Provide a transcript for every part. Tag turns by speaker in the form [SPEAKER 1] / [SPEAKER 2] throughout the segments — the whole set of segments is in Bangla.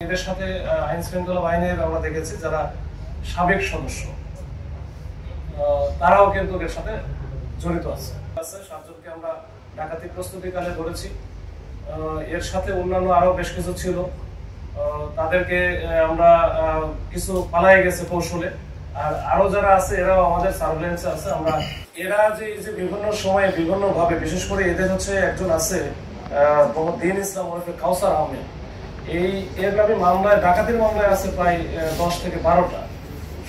[SPEAKER 1] এদের সাথে আইন শৃঙ্খলা বাহিনীর আমরা দেখেছি যারা সাবেক সদস্য তারাও কিন্তু এর সাথে জড়িত আছে। 7 জনকে আমরা ডাকাতি প্রস্তুতিকালে ধরেছি। এর সাথে অন্যান্য আরো বেশ কিছু ছিল, তাদেরকে আমরা কিছু পালাই গেছে কৌশলে, আর আরো যারা আছে এরাও আমাদের সার্ভেলেন্সে আছে। আমরা এরা যে বিভিন্ন সময়ে বিভিন্ন ভাবে, বিশেষ করে এদের হচ্ছে একজন আছে দিন ইসলাম ওরফে কাউসার আহমেদ, এর নামে মামলায় ডাকাতির মামলায় আছে প্রায় 10 থেকে 12টা,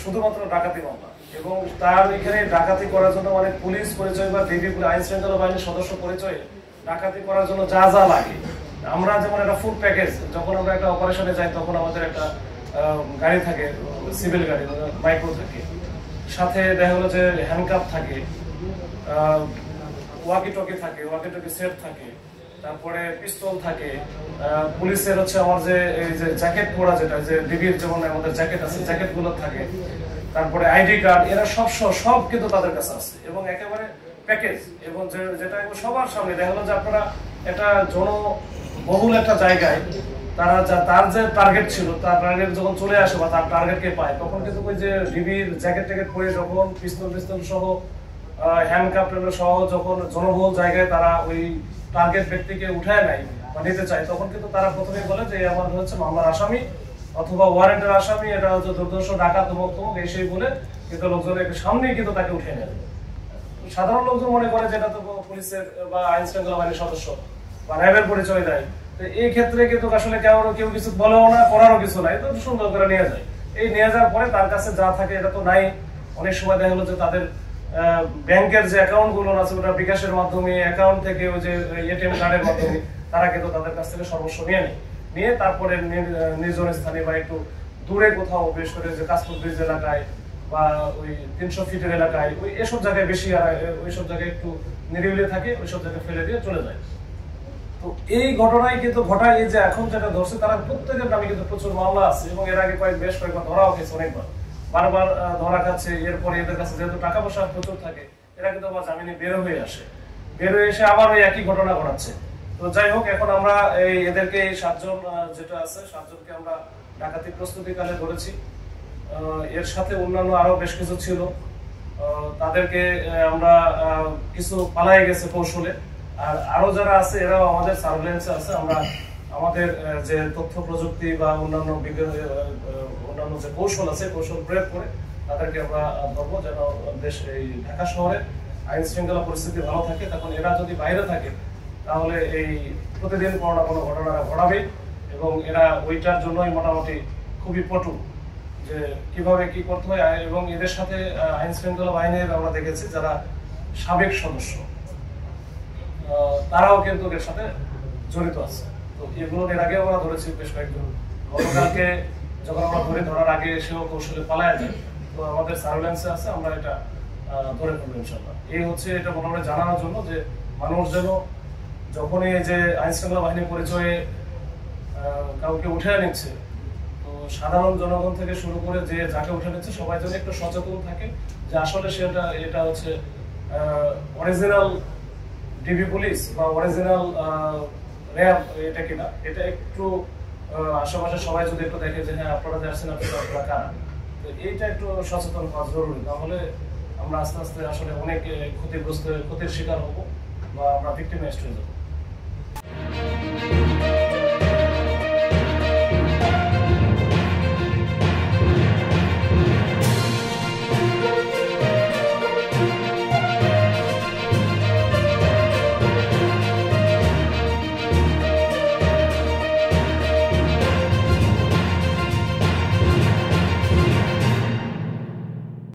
[SPEAKER 1] শুধুমাত্র ডাকাতি মামলা। এবং তার এখানে ডাকাতি করার জন্য মানে পুলিশ পরিচয় বা ডিবি আইন শৃঙ্খলা বাহিনীর সদস্য পরিচয়ে ডাকাতি করার জন্য যা যা লাগে, আমরা যেমন একটা ফুল প্যাকেজ, যখন আমরা একটা অপারেশনে যাই তখন আমাদের একটা গাড়ি থাকে, সিভিল গাড়ি মাইক্রো থাকে, সাথে দেখা গেলো যে হ্যান্ডকাপ থাকে, ওয়াকি টকি থাকে, ওয়াকি টকি সেট থাকে, তারপরে পিস্তল থাকে, পুলিশের হচ্ছে আমার যে এই যে জ্যাকেট পরা, যেটা যে ডিবির যেমন আমাদের জ্যাকেট আছে, জ্যাকেট গুলো থাকে, তারপরে আইডি কার্ড, এরা সব কিন্তু তাদের কাছে আছে এবং একেবারে প্যাকেজ। এবং যেটা সবার সামনে দেখা গেলো যে আপনারা একটা জনবহুল একটা জায়গায় তার যে টার্গেট ছিল, তার টার্গেট যখন চলে আসে বা তার টার্গেটকে পায়, তখন কিন্তু ওই যে ডিবির জ্যাকেট ট্যাকেট পরে যখন পিস্তল সহ হ্যান্ডকাপ সহ যখন জনবহুল জায়গায় তারা ওই টার্গেট ব্যক্তিকে উঠায় নেয় বা নিতে চায়, তখন কিন্তু তারা প্রথমেই বলে যে আমার হচ্ছে মামলার আসামি অথবা ওয়ারেন্টের আসামি, এটা হচ্ছে দুর্দর্শ ডাকাত তমক এই সেই বলে কিন্তু লোকজনের সামনেই কিন্তু তাকে উঠে নেয়। সাধারণ লোকজন মনে করে যেটা তো পুলিশের বা আইন শৃঙ্খলা বাহিনীর সদস্য বা র্যাবের পরিচয় দেয়। তো এই ক্ষেত্রে কিন্তু আসলে কেউ কিছু বলেও না, করারও কিছু নাই, তো সুন্দর করে নিয়ে যায়। এই নিয়ে যাওয়ার পরে তার কাছে যা থাকে এটা তো নাই। অনেক সময় দেখা গেলো যে তাদের ব্যাংকের যে অ্যাকাউন্ট গুলো আছে ওটা বিকাশের মাধ্যমে, অ্যাকাউন্ট থেকে ওই যে এটিএম কার্ডের মাধ্যমে তারা কিন্তু তাদের কাছ থেকে সর্বস্ব নিয়ে তারপরে নির্জন স্থানে বা একটু দূরে কোথাও, বিশেষ করে যে কাশপুর ব্রিজ এলাকায় বা ওই 300 ফিটের এলাকায়, ওই এসব জায়গায় বেশি, আর ওইসব জায়গায় একটু নিরিবিলি থাকে, ওইসব জায়গায় ফেলে দিয়ে চলে যায়। তো এই ঘটনায় কিন্তু ঘটায় এই যে এখন যেটা ধরছে, তারা প্রত্যেকের নামে কিন্তু প্রচুর মামলা আছে এবং এর আগে বেশ কয়েকবার ধরাও গেছে, অনেকবার বারবার ধরা খাচ্ছে। এরপরে এদের কাছে যেহেতু টাকা পয়সা প্রচুর থাকে, এরা কিন্তু আবার জামিনে বের হয়ে এসে আবার ওই একই ঘটনা ঘটাচ্ছে। তো যাই হোক, এখন আমরা এদেরকে এই 7 জন যেটা আছে, 7 জনকে আমরা ডাকাতি প্রস্তুতিকালে ধরেছি। এর সাথে অন্যান্য আরো বেশ কিছু ছিল, তাদেরকে আমরা কিছু পালাই গেছে কৌশলে, আর আরো যারা আছে এরাও আমাদের সার্ভেলেন্সে আছে। আমরা আমাদের যে তথ্য প্রযুক্তি বা অন্যান্য যে কৌশল আছে, কৌশল প্রয়োগ করে তাদেরকে আমরা ধরবো, যেন এই ঢাকা শহরে আইন শৃঙ্খলা পরিস্থিতি ভালো থাকে। তখন এরা যদি বাইরে থাকে তাহলে এই প্রতিদিন কোনো না কোনো ঘটনা ঘটাবেই, এবং এরা ওইটার জন্যই মোটামুটি খুবই পটু যে কিভাবে কি করতে হয়। এবং এদের সাথে আইন শৃঙ্খলা বাহিনীর আমরা দেখেছি যারা সাবেক সদস্য তারাও কিন্তু এর সাথে জড়িত আছে। তো এগুলো এর আগে আমরা ধরেছি বেশ কয়েকজন। গতকালকে যখন আমরা ধরার আগে সেও কৌশলে পালায় যায়, তো আমাদের সার্ভেলেন্সে আছে, আমরা এটা ধরে ফেলবো ইনশাল্লাহ। এই হচ্ছে এটা মোটামুটি জানানোর জন্য যে মানুষ যেন যখনই এই যে আইন শৃঙ্খলা বাহিনীর পরিচয়ে কাউকে উঠে নিচ্ছে, তো সাধারণ জনগণ থেকে শুরু করে যে যাকে উঠে নিচ্ছে সবাই যেন একটু সচেতন থাকে যে আসলে এটা হচ্ছে অরিজিনাল ডিবি পুলিশ বা অরিজিনাল র্যাব এটা কিনা, এটা একটু আশেপাশে সবাই যদি একটু দেখে যে হ্যাঁ আপনারা যে আসছেন আপনারা কারা, তো এইটা একটু সচেতন হওয়া জরুরি। তাহলে আমরা আস্তে আস্তে আসলে অনেক ক্ষতির শিকার হবো বা আমরা ভিক্টিমাইজড হয়ে যাবো।